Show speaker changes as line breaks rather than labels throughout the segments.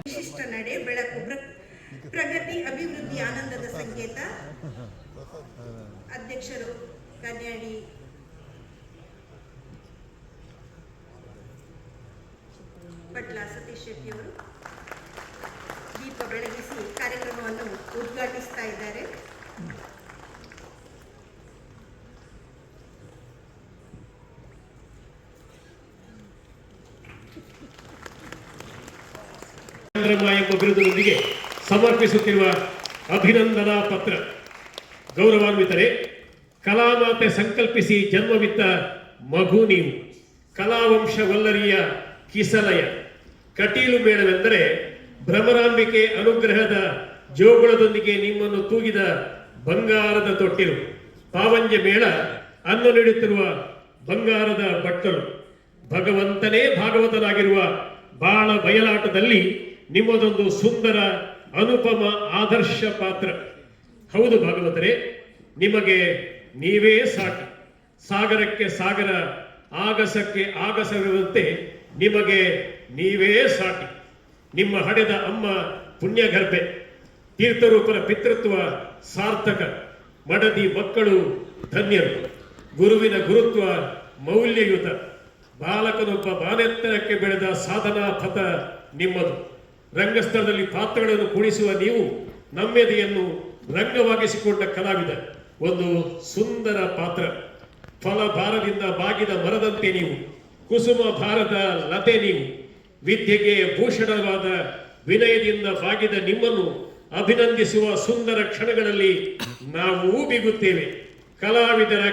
ವಿಶಿಷ್ಟ ನಡೆ ಬೆಳಕು ಪ್ರಗತಿ ಅಭಿವೃದ್ಧಿ ಆನಂದದ ಸಂಕೇತ. ಅಧ್ಯಕ್ಷರು ಕನ್ಯಾಡಿ ಪಟ್ಲ ಸತೀಶ್ ಶೆಟ್ಟಿ ಅವರು ದೀಪ ಬೆಳಗಿಸಿ ಕಾರ್ಯಕ್ರಮವನ್ನು ಉದ್ಘಾಟಿಸ್ತಾ ಇದ್ದಾರೆ.
ಎಂಬ ಬಿರುದಿನೊಂದಿಗೆ ಸಮರ್ಪಿಸುತ್ತಿರುವ ಅಭಿನಂದನಾ ಪತ್ರ. ಗೌರವಾನ್ವಿತರೆ, ಕಲಾಮಾತೆ ಸಂಕಲ್ಪಿಸಿ ಜನ್ಮವಿತ್ತ ಮಗು ನೀವು. ಕಲಾವಂಶವಲ್ಲರಿಯ ಕಿಸಲಯ. ಕಟೀಲು ಮೇಳವೆಂದರೆ ಭ್ರಮರಾಂಬಿಕೆ ಅನುಗ್ರಹದ ಜೋಗುಳದೊಂದಿಗೆ ನಿಮ್ಮನ್ನು ತೂಗಿದ ಬಂಗಾರದ ತೊಟ್ಟಿಲು. ಪಾವಂಜ ಮೇಳ ಅನ್ನ ನೀಡುತ್ತಿರುವ ಬಂಗಾರದ ಬಟ್ಟಲು. ಭಗವಂತನೇ ಭಾಗವತನಾಗಿರುವ ಬಾಳ ಬಯಲಾಟದಲ್ಲಿ ನಿಮ್ಮದೊಂದು ಸುಂದರ ಅನುಪಮ ಆದರ್ಶ ಪಾತ್ರ. ಹೌದು ಭಾಗವತರೇ, ನಿಮಗೆ ನೀವೇ ಸಾಕು. ಸಾಗರಕ್ಕೆ ಸಾಗರ, ಆಗಸಕ್ಕೆ ಆಗಸವಿರುವಂತೆ ನಿಮಗೆ ನೀವೇ ಸಾಕು. ನಿಮ್ಮ ಹಡೆದ ಅಮ್ಮ ಪುಣ್ಯಗರ್ಭೆ. ತೀರ್ಥರೂಪರ ಪಿತೃತ್ವ ಸಾರ್ಥಕ. ಮಡದಿ ಮಕ್ಕಳು ಧನ್ಯರು. ಗುರುವಿನ ಗುರುತ್ವ ಮೌಲ್ಯಯುತ. ಬಾಲಕನೊಬ್ಬ ಬಾನೆತ್ತರಕ್ಕೆ ಬೆಳೆದ ಸಾಧನಾ ಪಥ ನಿಮ್ಮದು. ರಂಗಸ್ಥಳದಲ್ಲಿ ಪಾತ್ರಗಳನ್ನು ಕೂಡಿಸುವ ನೀವು ನಮ್ಮೆದೆಯನ್ನು ರಂಗವಾಗಿಸಿಕೊಂಡ ಕಲಾವಿದ. ಒಂದು ಸುಂದರ ಪಾತ್ರ. ಫಲಭಾರದಿಂದ ಬಾಗಿದ ಮರದಂತೆ ನೀವು. ಕುಸುಮ ಭಾರದ ಲತೆ ನೀವು. ವಿದ್ಯೆಗೆ ಭೂಷಣವಾದ ವಿನಯದಿಂದ ಬಾಗಿದ ನಿಮ್ಮನ್ನು ಅಭಿನಂದಿಸುವ ಸುಂದರ ಕ್ಷಣಗಳಲ್ಲಿ ನಾವು ಬಿಗುತ್ತೇವೆ. ಕಲಾವಿದರ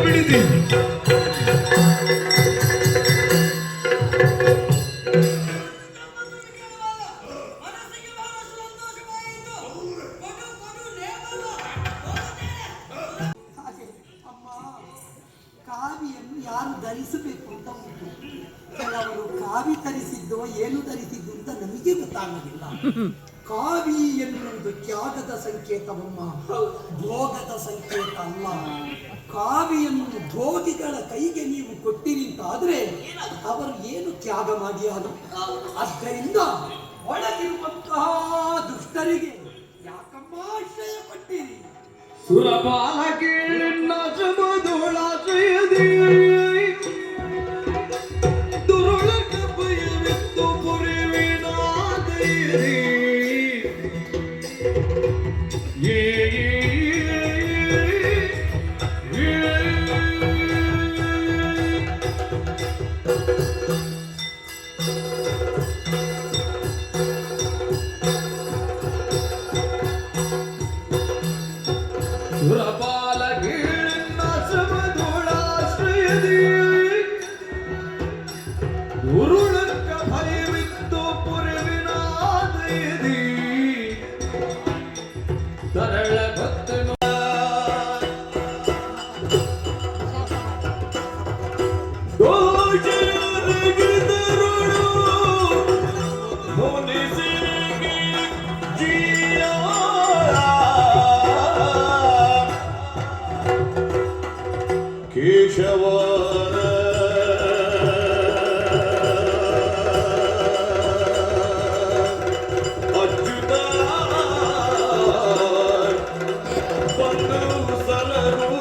ಬಿಡಿಸಿ
ಹಾಗೆ ಅಮ್ಮ, ಕಾವಿಯನ್ನು ಯಾರು ಧರಿಸಬೇಕು ಅಂತ ಉಂಟು. ಕೆಲವರು ಕಾವಿ ಧರಿಸಿದ್ದೋ ಏನು ಧರಿಸಿದ್ದು ಅಂತ ನಮಗೆ ಗೊತ್ತಾಗೋದಿಲ್ಲ. ಕಾವಿ ಎನ್ನುವುದು ತ್ಯಾಗದ ಸಂಕೇತವಮ್ಮ, ಭೋಗದ ಸಂಕೇತ ಅಲ್ಲ. ಕಾವಿಯನ್ನು ಭೋಗಿಗಳ ಕೈಗೆ ನೀವು ಕೊಟ್ಟಿರಿ ಅಂತಾದ್ರೆ ಅವರು ಏನು ತ್ಯಾಗ ಮಾಡಿಯಾರು? ಆದ್ದರಿಂದ ಒಳಗಿರುವಂತಹ ದುಷ್ಟರಿಗೆ ಯಾಕಮ್ಮ ಆಶ್ರಯ ಕೊಟ್ಟಿರಿ?
ಸುರಪಾಲ ಕೇಳಿನ ಸಮದೊಳಾಶ್ರಯದಿ ದುರುಳಕ ಭಯವಿತ್ತು ಪುರಿವಿನಾದೈರಿ ಸುರಪಾಲ ಕೇಳಿನ ಸಮದೊಳಾಶ್ರಯದಿ ದುರುಳಕ ಭಯವಿತ್ತು ಪುರಿವಿನಾದೈರಿ ತರಳ ಭಕ್ತನು ಕೇಶವರ ಅಚ್ಯುತ ಬಂದು ಸಲರು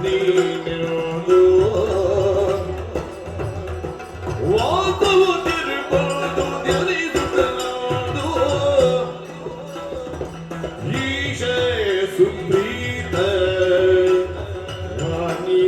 ನೀನು ವಾದವು ತಿರುಬದು ಧ್ಯಾನಿಸುತ್ತಲಾದು ಈಶ ಸುಪ್ರೀತ ರಾಣಿನಾಥನಯ್ಯ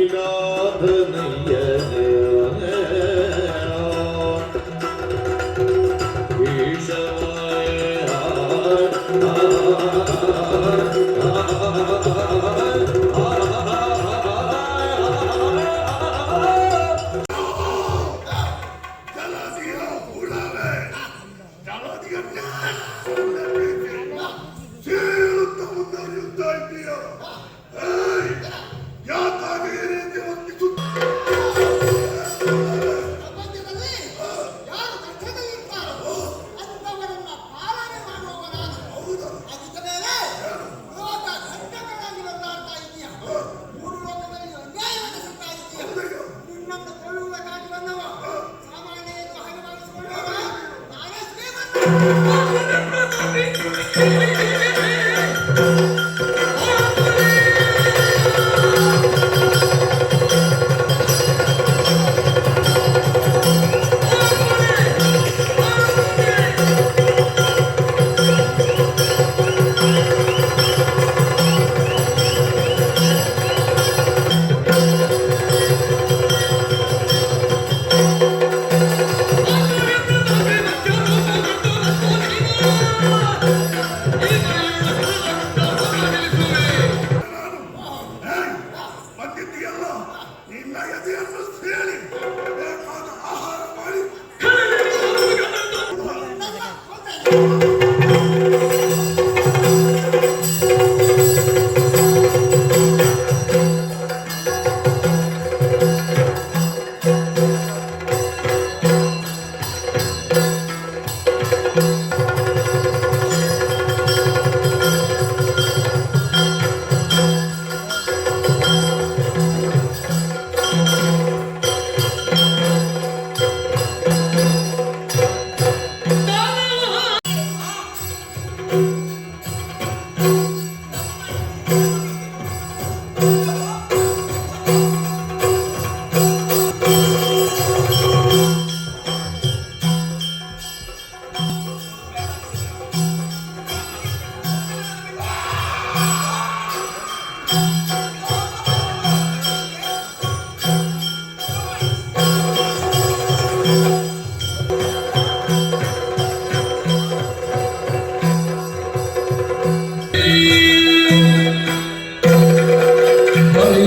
ಹರಿ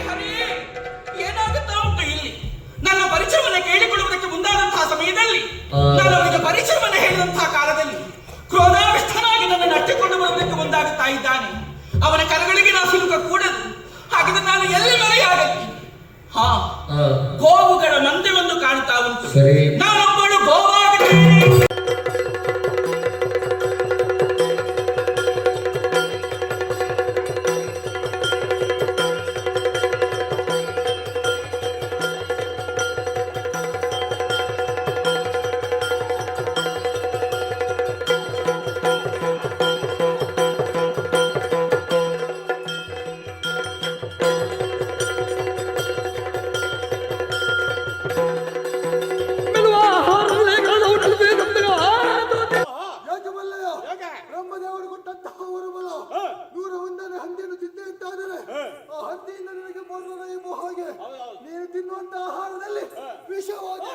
ಹರಿ ಏನಾಗುತ್ತಾ ಉಂಟು ಇಲ್ಲಿ? ನನ್ನ ಪರಿಚಯವನ್ನ ಕೇಳಿಕೊಳ್ಳುವುದಕ್ಕೆ ಮುಂದಾದಂತಹ ಸಮಯದಲ್ಲಿ ನಾನು ಅವರಿಗೆ ಪರಿಚಯವನ್ನ ಹೇಳಿದಂತಹ ಕಾಲದಲ್ಲಿ ಕ್ರೋಧಾವಿಷ್ಠನಾಗಿ ನನ್ನನ್ನು ಅಟ್ಟಿಕೊಂಡು ಬರುವುದಕ್ಕೆ ಮುಂದಾಗುತ್ತಾ ಇದ್ದಾನೆ. ಅವನ ಕರಗಳಿಗೆ ನಾವು ಸಿಲುಕ ಕೂಡದು. ಹಾಗಿದ್ರೆ ನಾನು ಎಲ್ಲಿ ಮರೆಯಾಗಲಿ? ಗೋವುಗಳ ಮಂದೆ ಒಂದು ಕಾಣ್ತಾ ಉಂಟು. ನಾನೊಬ್ಬಳು ಗೋವಾಗುತ್ತೇನೆ.
ಬ್ರಹ್ಮದೇವರು ಕೊಟ್ಟಂತಹ ವರಬಲ 101ನೇ ಹಂದಿಯನ್ನು ತಿಂದೆ ಅಂತಾದರೆ ಆ ಹಂದಿಯಿಂದ ನಿನಗೆ ಮರಣವು ಹಾಗೆ ನೀನು ತಿನ್ನುವಂತಹ ಆಹಾರದಲ್ಲಿ ವಿಷವಾಗಿ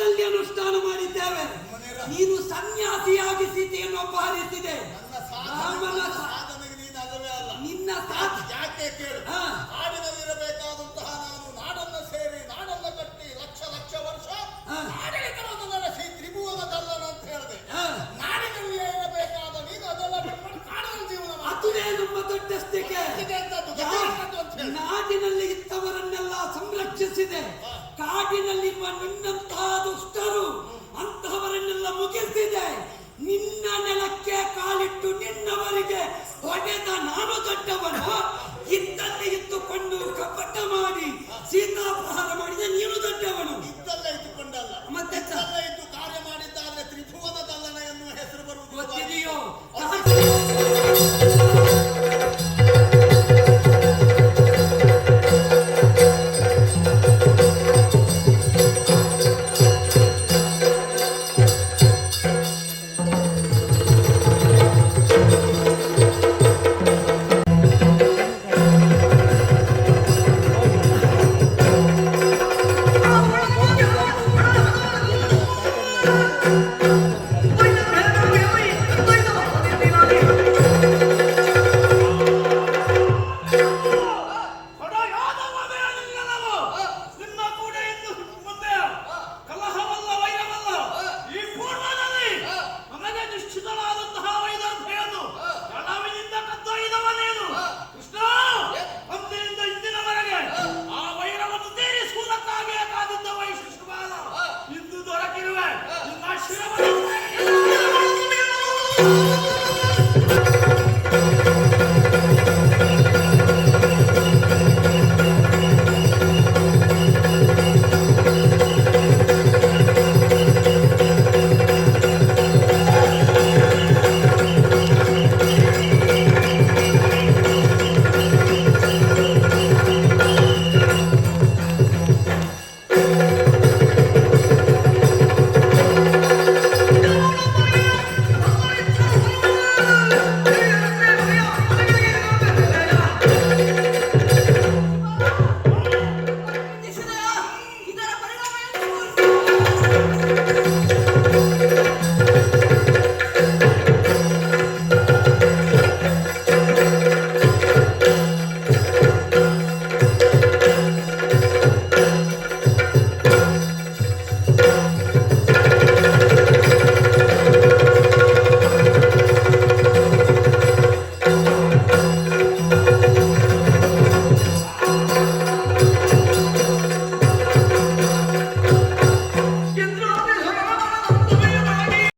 ಗ್ರಾಮದಲ್ಲಿ ಅನುಷ್ಠಾನ ಮಾಡಿದ್ದೇವೆ. ನೀನು ಸನ್ಯಾಸಿಯಾಗಿ ಸ್ಥಿತಿಯನ್ನು ಅಪಹರಿಸಿದೆ. ರಾಮನ
ಸಾಧನೆಗೆ ನೀನು ಅಲ್ಲವೇ ಅಲ್ಲ.
ನಿನ್ನ ಸಾಥ
ಯಾಕೆ ಕೇಳು, ನಾಡಿನಲ್ಲಿರಬೇಕಾದಂತಹ ನಾನು ನಾಡನ್ನ ಸೇರಿ ನಾಡನ್ನ ಕಟ್ಟಿ ಲಕ್ಷ ಲಕ್ಷ ವರ್ಷ ಆಡಳಿತವನ್ನು ನಡೆಸಿ ತ್ರಿಭುವನ ದಲ್ಲನ ಅಂತ ಹೇಳಿದೆ. ನಾಡಿನಲ್ಲಿ ಇರಬೇಕಾದ ನೀನು ಅದೆಲ್ಲ ಬಿಟ್ಕೊಂಡು ಕಾಡಿನ ಜೀವನ
ಅದುವೇ ನಮ್ಮ ದೊಡ್ಡ ಸ್ಥಿಕೆ. ನಾಡಿನಲ್ಲಿ ಇದ್ದವರನ್ನೆಲ್ಲ ಸಂರಕ್ಷಿಸಿದೆ. ಕಾಡಿನಲ್ಲಿರುವ ನಿನ್ನಂತಹ ದುಷ್ಟರು